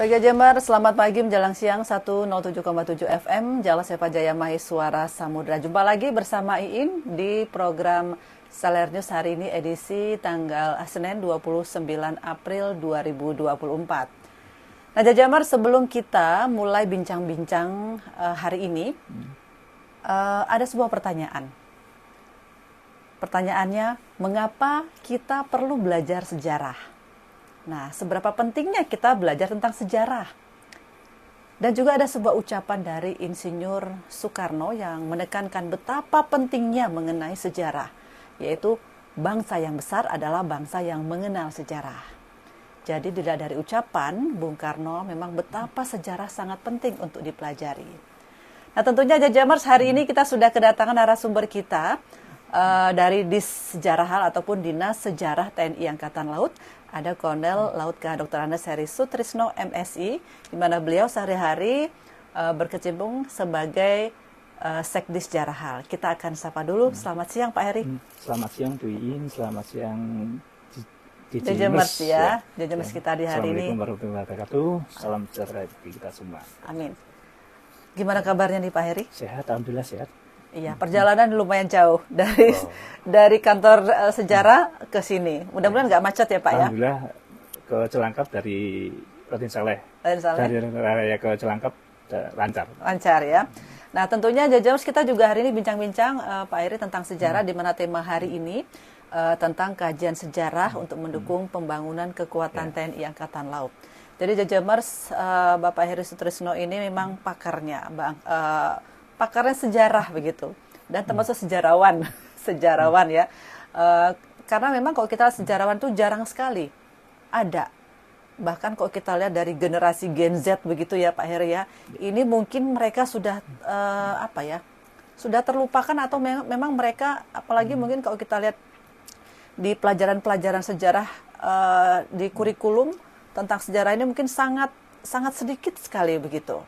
Pagi Jember, selamat pagi menjelang siang 107,7 FM, Jala Sepa Jaya Mahi Suara Samudra. Jumpa lagi bersama Iin di program Saler News hari ini edisi tanggal Senin 29 April 2024. Nah Jajamar, sebelum kita mulai bincang-bincang hari ini, ada sebuah pertanyaan. Pertanyaannya, mengapa kita perlu belajar sejarah? Nah, seberapa pentingnya kita belajar tentang sejarah? Dan juga ada sebuah ucapan dari Insinyur Soekarno yang menekankan betapa pentingnya mengenai sejarah, yaitu bangsa yang besar adalah bangsa yang mengenal sejarah. Jadi dilihat dari ucapan Bung Karno, memang betapa sejarah sangat penting untuk dipelajari. Nah, tentunya Jajamers, hari ini kita sudah kedatangan narasumber kita dari Dis Sejarah Hal ataupun Dinas Sejarah TNI Angkatan Laut. Ada Kolonel Laut Dr. Andes Heri Sutrisno MSI, di mana beliau sehari-hari berkecimpung sebagai Sekdis Sejarah Hal. Kita akan sapa dulu. Selamat siang Pak Heri. Selamat siang Bu Iin, selamat siang Jajamers ya. Jajamers kita di hari ini. Assalamualaikum warahmatullahi wabarakatuh. Salam sejahtera bagi kita semua. Amin. Gimana kabarnya nih Pak Heri? Sehat, alhamdulillah sehat. Iya, perjalanan lumayan jauh dari kantor sejarah ke sini. Mudah-mudahan nggak macet ya Pak ya? Alhamdulillah ke Celangkap dari Raden Saleh. Dari raya ke Celangkap lancar. Lancar ya. Nah tentunya Jajamers, kita juga hari ini bincang-bincang Pak Heri tentang sejarah, di mana tema hari ini tentang kajian sejarah untuk mendukung pembangunan kekuatan TNI Angkatan Laut. Jadi Jajamers, Bapak Heri Sutrisno ini memang pakarnya, pakarnya sejarah begitu, dan termasuk sejarawan ya, karena memang kalau kita sejarawan itu jarang sekali ada, bahkan kalau kita lihat dari generasi Gen Z begitu ya Pak Heri ya, ini mungkin mereka sudah sudah terlupakan atau memang mereka, apalagi mungkin kalau kita lihat di pelajaran-pelajaran sejarah di kurikulum tentang sejarah ini mungkin sangat sedikit sekali begitu.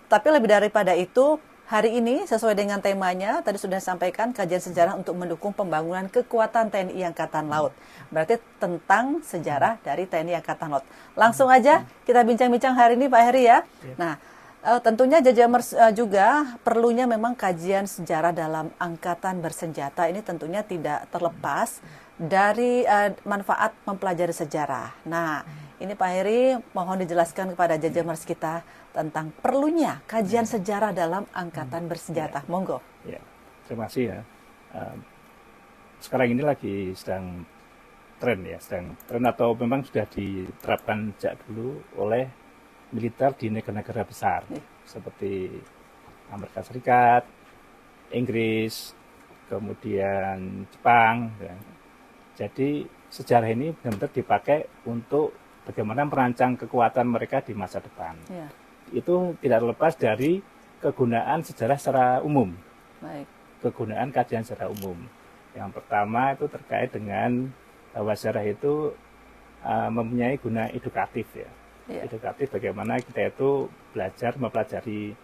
Tapi lebih daripada itu, hari ini sesuai dengan temanya, tadi sudah disampaikan kajian sejarah untuk mendukung pembangunan kekuatan TNI Angkatan Laut. Berarti tentang sejarah dari TNI Angkatan Laut. Langsung aja kita bincang-bincang hari ini Pak Heri ya. Nah, tentunya Jajamers juga perlunya memang kajian sejarah dalam angkatan bersenjata. Ini tentunya tidak terlepas dari manfaat mempelajari sejarah. Nah, ini Pak Heri mohon dijelaskan kepada Jajamers kita tentang perlunya kajian sejarah dalam angkatan bersenjata. Monggo. Ya, terima kasih ya. Sekarang ini lagi sedang tren atau memang sudah diterapkan sejak dulu oleh militer di negara-negara besar seperti Amerika Serikat, Inggris, kemudian Jepang. Ya. Jadi sejarah ini benar-benar dipakai untuk bagaimana merancang kekuatan mereka di masa depan. Ya. Itu tidak terlepas dari kegunaan sejarah secara umum. Baik. Kegunaan kajian secara umum. Yang pertama itu terkait dengan bahwa sejarah itu mempunyai guna edukatif ya. Edukatif bagaimana kita itu belajar mempelajari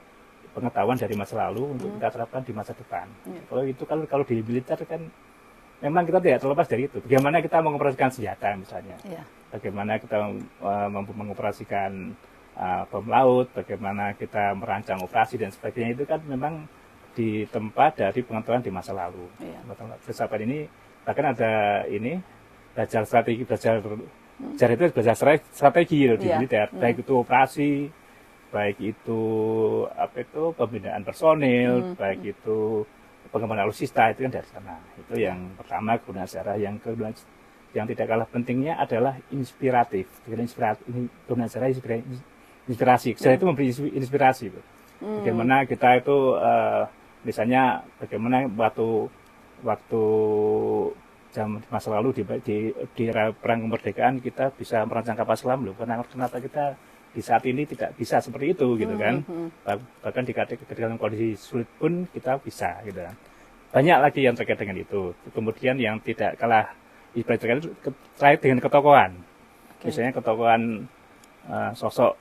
pengetahuan dari masa lalu untuk kita terapkan di masa depan. Kalau itu kalau di militer kan memang kita tidak terlepas dari itu. Bagaimana kita mengoperasikan senjata misalnya. Bagaimana kita mampu mengoperasikan bom laut, bagaimana kita merancang operasi dan sebagainya, itu kan memang ditempa dari pengetahuan di masa lalu. Filsafat ini bahkan ada ini belajar strategi, belajar itu belajar strategi di militer, baik itu operasi, baik itu pembinaan personil, baik itu pengembangan alutsista, itu kan dari sana. Itu yang pertama, kegunaan sejarah. Yang kedua, yang tidak kalah pentingnya adalah inspiratif. Kegunaan sejarah inspirasi. Sejarah itu memberi inspirasi. Bagaimana kita itu, misalnya bagaimana waktu zaman masa lalu di era perang kemerdekaan kita bisa merancang kapal selam loh. Kenapa kita di saat ini tidak bisa seperti itu gitu kan? Bahkan dalam kondisi sulit pun kita bisa gitu kan. Banyak lagi yang terkait dengan itu. Kemudian yang tidak kalah terkait dengan ketokohan. Misalnya ketokohan sosok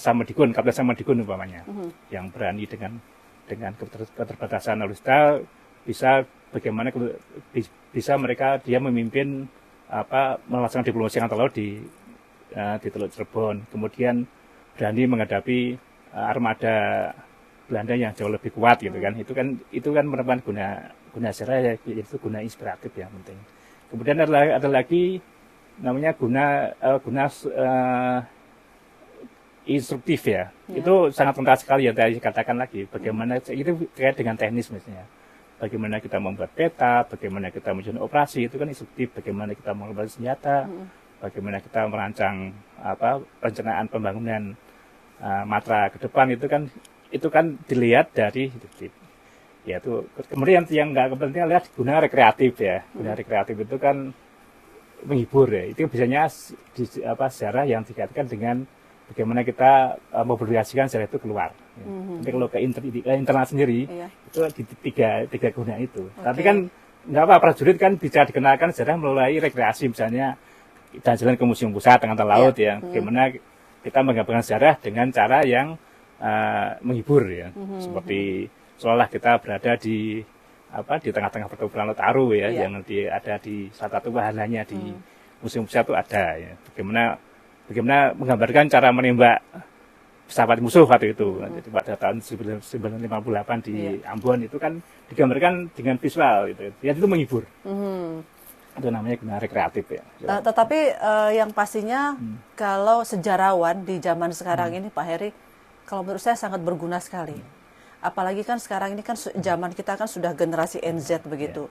Samadikun, Kapten Samadikun umpamanya, yang berani dengan keterbatasan alutsista, bisa bagaimana bisa dia memimpin melaksanakan diplomasi angkatan laut di di Teluk Cirebon, kemudian berani menghadapi armada Belanda yang jauh lebih kuat gitu kan. Itu kan merupakan guna sejarah, yaitu guna inspiratif yang penting. Kemudian ada lagi namanya guna instruktif ya. Itu sangat penting sekali ya, tadi katakan lagi bagaimana itu terkait dengan teknis misalnya. Bagaimana kita membuat peta, bagaimana kita menyusun operasi, itu kan instruktif. Bagaimana kita mengelola senjata, bagaimana kita merancang perencanaan pembangunan matra ke depan, itu kan dilihat dari instruktif. Ya itu. Kemudian yang nggak kepentingan lihat guna rekreatif ya. Guna rekreatif itu kan menghibur ya. Itu biasanya sejarah yang dikaitkan dengan bagaimana kita mobilisasikan sejarah itu keluar. Ya. Tapi kalau ke internal sendiri, itu di tiga guna itu. Tapi kan nggak apa, prajurit kan bisa dikenalkan sejarah melalui rekreasi, misalnya kita jalan ke Museum Pusat Angkatan Laut ya. Bagaimana kita menggabungkan sejarah dengan cara yang menghibur ya. Seperti seolah kita berada di tengah-tengah pertempuran Lautaru ya, yang ada di salah satu wahananya di Museum Pusat itu ada ya. Bagaimana menggambarkan cara menembak pesawat musuh waktu itu. Jadi pada tahun 1958 di Ambon itu kan digambarkan dengan visual gitu. Ya itu menghibur. Itu namanya guna rekreatif ya. Tetapi yang pastinya kalau sejarawan di zaman sekarang ini Pak Heri, kalau menurut saya sangat berguna sekali. Apalagi kan sekarang ini kan zaman kita kan sudah generasi NZ begitu.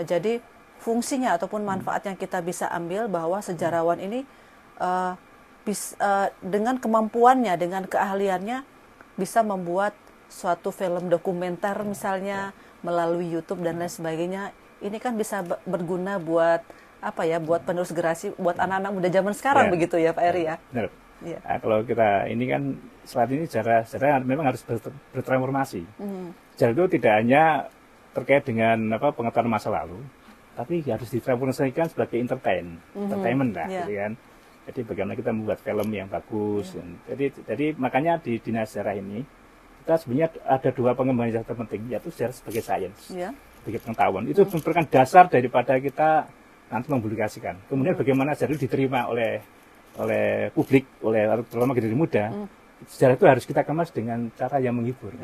Jadi fungsinya ataupun manfaat yang kita bisa ambil bahwa sejarawan ini dengan kemampuannya, dengan keahliannya bisa membuat suatu film dokumenter misalnya melalui YouTube dan lain sebagainya. Ini kan bisa berguna buat buat penerus generasi, buat anak-anak muda zaman sekarang begitu ya Pak Heri ya. Benar. Nah, kalau kita ini kan saat ini sejarah memang harus bertransformasi. Sejarah itu tidak hanya terkait dengan pengetahuan masa lalu, tapi harus ditransformasikan sebagai entertainment lah, gitu kan. Jadi bagaimana kita membuat film yang bagus. Jadi makanya di dinas sejarah ini kita sebenarnya ada dua pengembangan yang terpenting, yaitu sejarah sebagai sains, sebagai pengetahuan. Itu merupakan dasar daripada kita nanti mempublikasikan. Kemudian bagaimana sejarah itu diterima oleh publik, terutama generasi muda. Sejarah itu harus kita kemas dengan cara yang menghibur,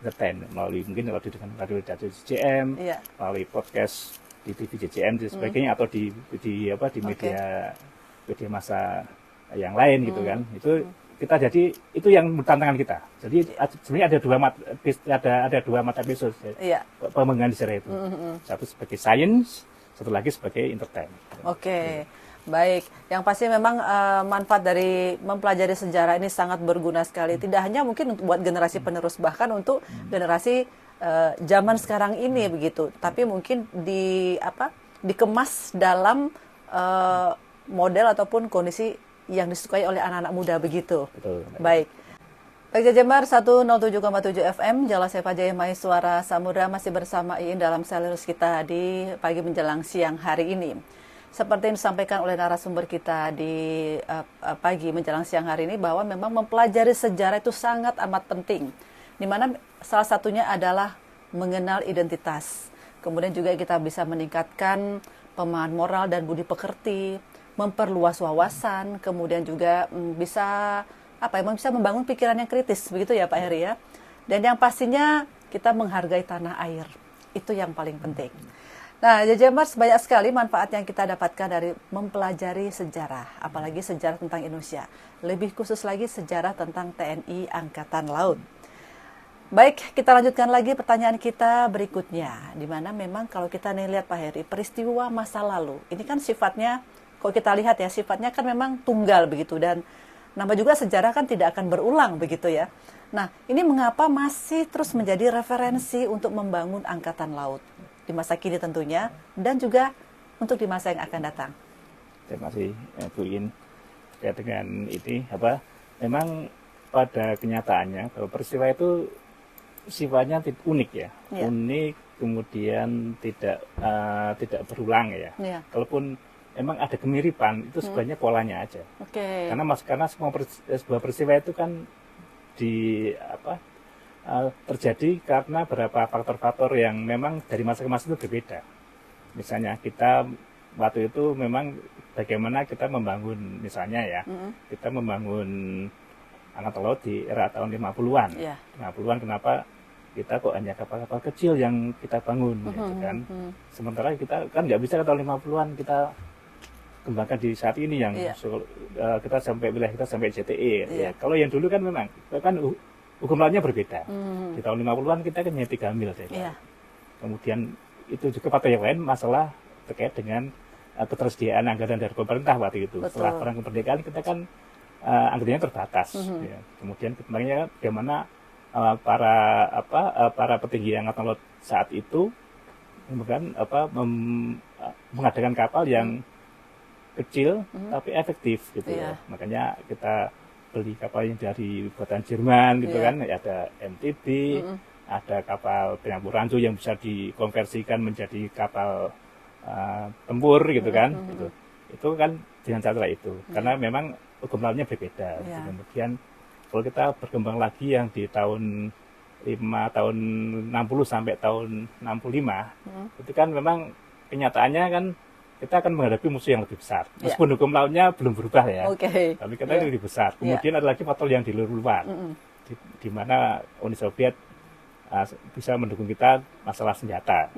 entertain, melalui mungkin dengan radio JCM, melalui podcast di TV JCM dan sebagainya, atau di media massa yang lain gitu kan. Itu kita jadi itu yang tantangan kita. Jadi sebenarnya ada dua mata pisau pengembangan sejarah itu. Satu sebagai sains, satu lagi sebagai entertain. Baik, yang pasti memang manfaat dari mempelajari sejarah ini sangat berguna sekali. Tidak hanya mungkin untuk buat generasi penerus, bahkan untuk generasi zaman sekarang ini begitu. Tapi mungkin dikemas dalam model ataupun kondisi yang disukai oleh anak-anak muda begitu. Betul. Baik. Baik, Jember 107,7 FM, Jala Sepa Jaya Mai Suara Samudra masih bersama Iin dalam series kita di pagi menjelang siang hari ini. Seperti yang disampaikan oleh narasumber kita di pagi menjelang siang hari ini, bahwa memang mempelajari sejarah itu sangat amat penting. Di mana salah satunya adalah mengenal identitas. Kemudian juga kita bisa meningkatkan pemahaman moral dan budi pekerti, memperluas wawasan, kemudian juga bisa membangun pikiran yang kritis, begitu ya Pak Heri ya. Dan yang pastinya kita menghargai tanah air. Itu yang paling penting. Nah, Jajamers, banyak sekali manfaat yang kita dapatkan dari mempelajari sejarah, apalagi sejarah tentang Indonesia. Lebih khusus lagi sejarah tentang TNI Angkatan Laut. Baik, kita lanjutkan lagi pertanyaan kita berikutnya, di mana memang kalau kita lihat Pak Heri, peristiwa masa lalu, ini kan sifatnya, kalau kita lihat ya, sifatnya kan memang tunggal begitu, dan nama juga sejarah kan tidak akan berulang begitu ya. Nah, ini mengapa masih terus menjadi referensi untuk membangun Angkatan Laut? Di masa kini tentunya, dan juga untuk di masa yang akan datang. Terima kasih Bu In. Ya, dengan ini memang pada kenyataannya bahwa peristiwa itu sifatnya unik ya, unik, kemudian tidak berulang ya. Kalaupun memang ada kemiripan, itu sebenarnya polanya aja. Karena sebuah peristiwa itu kan terjadi karena beberapa faktor-faktor yang memang dari masa ke masa itu berbeda. Misalnya kita waktu itu memang bagaimana kita membangun, misalnya ya, kita membangun angkatan laut di era tahun 50-an. 50-an kenapa kita kok hanya kapal-kapal kecil yang kita bangun, gitu kan. Sementara kita kan nggak bisa ke tahun 50-an kita kembangkan di saat ini yang kita sampai wilayah kita sampai JTE. Ya, kalau yang dulu kan memang kan hukum lautnya berbeda. Di tahun 50-an kita kan hanya 3 mil saja. Kemudian itu juga faktor yang lain, masalah terkait dengan ketersediaan anggaran dari pemerintah waktu itu. Setelah perang kemerdekaan kita kan anggarannya terbatas. Ya. Kemudian kembangnya bagaimana para petinggi angkatan laut saat itu kemudian mengadakan kapal yang kecil tapi efektif gitu. Makanya kita beli kapal yang dari buatan Jerman gitu kan, ada MTB, ada kapal penyampur ranjau yang bisa dikonversikan menjadi kapal tempur gitu kan. Itu kan dengan cara itu, karena memang hukum lautnya berbeda. Kemudian kalau kita berkembang lagi yang di tahun 60 sampai tahun 65, itu kan memang kenyataannya kan kita akan menghadapi musuh yang lebih besar. Meskipun hukum lautnya belum berubah ya, tapi kita lebih besar. Kemudian ada lagi faktor yang di luar, di mana Uni Soviet bisa mendukung kita masalah senjata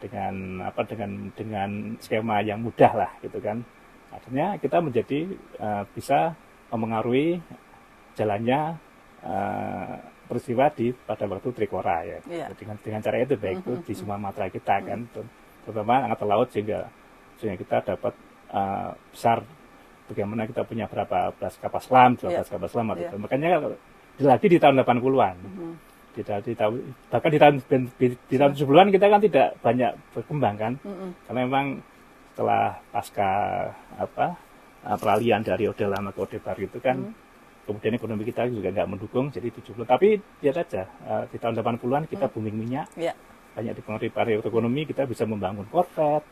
dengan skema yang mudah lah gitu kan. Akhirnya kita menjadi bisa mempengaruhi jalannya peristiwa pada waktu Trikora ya. Dengan cara itu baik itu di semua matra kita kan, terutama angkatan laut sehingga kita dapat besar bagaimana kita punya berapa belas kapal selam, 12 kapal selam itu. Makanya lagi di tahun 80-an. Bahkan di tahun 70-an kita kan tidak banyak berkembang kan, karena memang setelah pasca peralihan dari Orde Lama ke Orde Baru itu kan, kemudian ekonomi kita juga nggak mendukung, jadi 70. Tapi lihat aja di tahun 80-an kita booming minyak, banyak dipengaruhi pada ekonomi, kita bisa membangun korvet,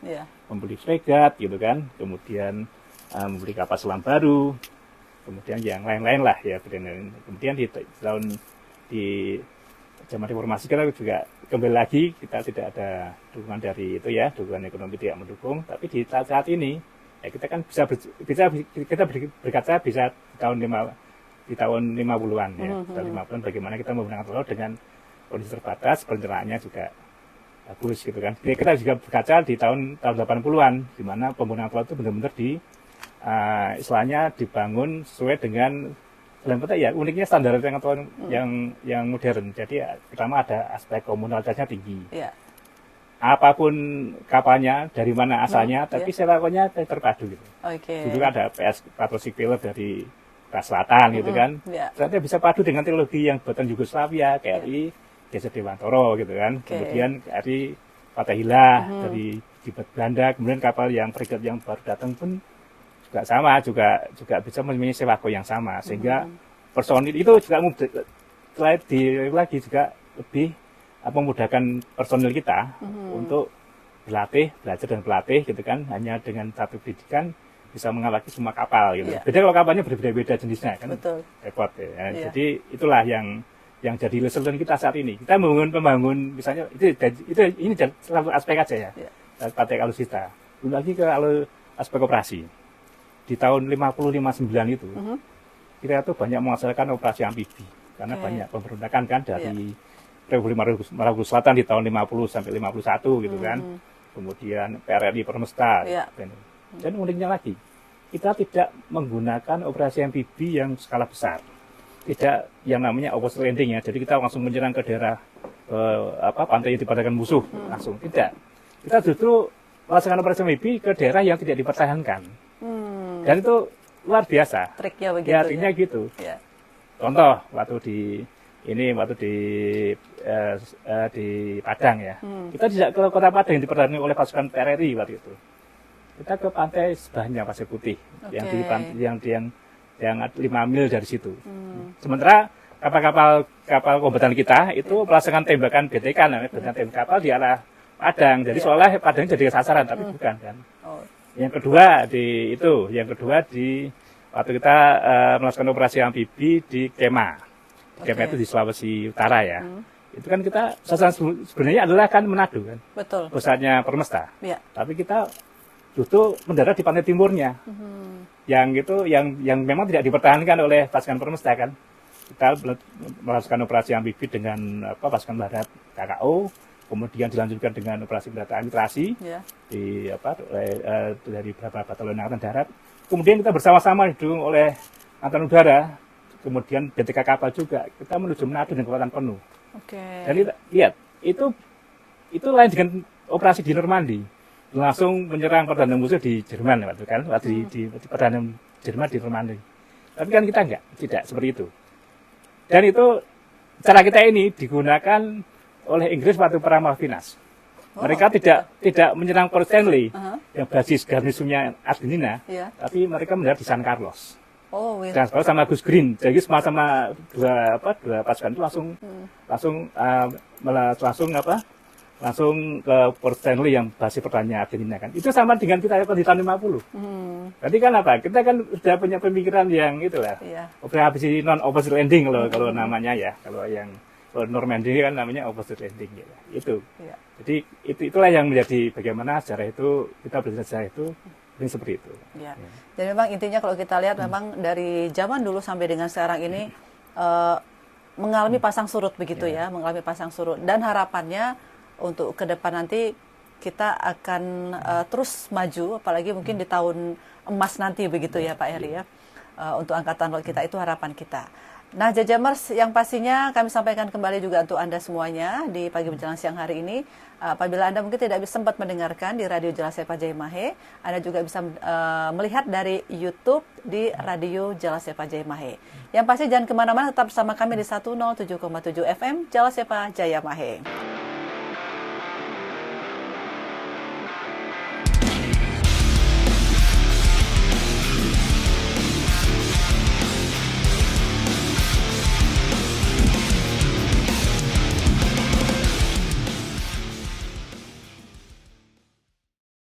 membeli fregat gitu kan, kemudian membeli kapal selam baru, kemudian yang lain-lain lah ya. Kemudian di zaman reformasi kita juga kembali lagi kita tidak ada dukungan dari itu ya, dukungan ekonomi tidak mendukung. Tapi di saat ini ya kita kan kita berkaca bisa di tahun 50-an ya. Tahun 50-an bagaimana kita menggunakan laut dengan kondisi terbatas, perencanaannya juga bagus gitu kan. Jadi kita juga berkaca di tahun 80-an di mana pembangunan laut itu benar-benar istilahnya dibangun sesuai dengan ya uniknya standar yang modern. Jadi pertama ada aspek komunalitasnya tinggi. Apapun kapalnya, dari mana asalnya, tapi sewaknya terpadu gitu. Dulu ada PS Patrosik Pilot dari Korea Selatan gitu kan. Ternyata bisa padu dengan teknologi yang buatan Yugoslavia, KRI Desa Dewantoro gitu kan. Kemudian KRI Fatahillah dari Belanda, kemudian kapal yang fregat yang baru datang pun juga sama, juga bisa memiliki sewako yang sama, sehingga personil itu juga lagi juga lebih memudahkan personil kita untuk belajar dan pelatih gitu kan, hanya dengan satu pendidikan bisa mengawaki semua kapal gitu. Beda kalau kapalnya berbeda-beda jenisnya kan, repot ya. Jadi itulah yang jadi lesson kita saat ini. Kita membangun misalnya ini satu aspek aja ya, praktek alutsista. Belum lagi ke aspek operasi. Di tahun 50-59 itu, kita tuh banyak melaksanakan operasi amfibi karena banyak pemberontakan kan dari Republik Maluku Selatan di tahun 50 sampai 51 gitu kan. Kemudian PRRI Permesta. Dan uniknya lagi, kita tidak menggunakan operasi amfibi yang skala besar. Tidak yang namanya opposite landing ya. Jadi kita langsung menyerang ke daerah pantai yang dipadangkan musuh langsung. Tidak. Kita justru melaksanakan operasi amfibi ke daerah yang tidak dipertahankan. Dan itu luar biasa. Triknya begitu. Artinya gitu. Contoh waktu di Padang ya. Kita tidak ke kota Padang yang dipertahankan oleh pasukan PRRI waktu itu. Kita ke pantai sebelahnya Pasir Putih yang 5 mil dari situ. Sementara kapal kombatan kita itu melaksanakan tembakan BTK namanya, tembakan kapal di arah Padang. Jadi seolah Padang jadi sasaran tapi bukan kan. Yang kedua waktu kita melakukan operasi amfibi di Kema. Kema itu di Sulawesi Utara ya. Itu kan kita sasaran sebenarnya adalah kan Manado kan. Betul. Pusatnya Permesta. Tapi kita justru mendarat di pantai timurnya. Yang itu yang memang tidak dipertahankan oleh pasukan Permesta kan. Kita melakukan operasi amfibi dengan pasukan darat KKO, kemudian dilanjutkan dengan operasi pendataan literasi dari beberapa batalion angkatan darat. Kemudian kita bersama-sama didukung oleh angkatan udara, kemudian BTK kapal juga. Kita menuju Manado dengan kekuatan penuh. Dan lihat itu lain dengan operasi di Normandy. Langsung menyerang perdana musuh di Jerman waktu kan, di perdana Jerman di Normandy. Tapi kan kita tidak seperti itu. Dan itu cara kita ini digunakan oleh Inggris waktu perang Malvinas. Mereka tidak menyerang Port Stanley yang basis garnisonnya Argentina, tapi mereka menyerang di San Carlos. Dan sama Gus Green, jadi sama dua pasukan itu langsung ke Port Stanley yang basis pertahanannya Argentina kan. Itu sama dengan kita di tahun 50. Berarti kan kita kan sudah punya pemikiran yang itulah. Operasi non-opposite landing kalau namanya ya. Kalau Normandy kan namanya opposite landing gitu. Itu. Jadi itulah yang menjadi bagaimana sejarah itu, kita belajar sejarah itu ini seperti itu. Jadi memang intinya kalau kita lihat memang dari zaman dulu sampai dengan sekarang ini mengalami pasang surut begitu mengalami pasang surut, dan harapannya untuk ke depan nanti kita akan terus maju, apalagi mungkin di tahun emas nanti begitu ya Pak Heri ya. Untuk angkatan laut kita itu harapan kita. Nah, Jajamers, yang pastinya kami sampaikan kembali juga untuk Anda semuanya di pagi menjelang siang hari ini. Apabila Anda mungkin tidak sempat mendengarkan di Radio Jalasepa Jayamahe, Anda juga bisa melihat dari YouTube di Radio Jalasepa Jayamahe. Yang pasti jangan kemana-mana, tetap bersama kami di 107,7 FM Jalasepa Jayamahe.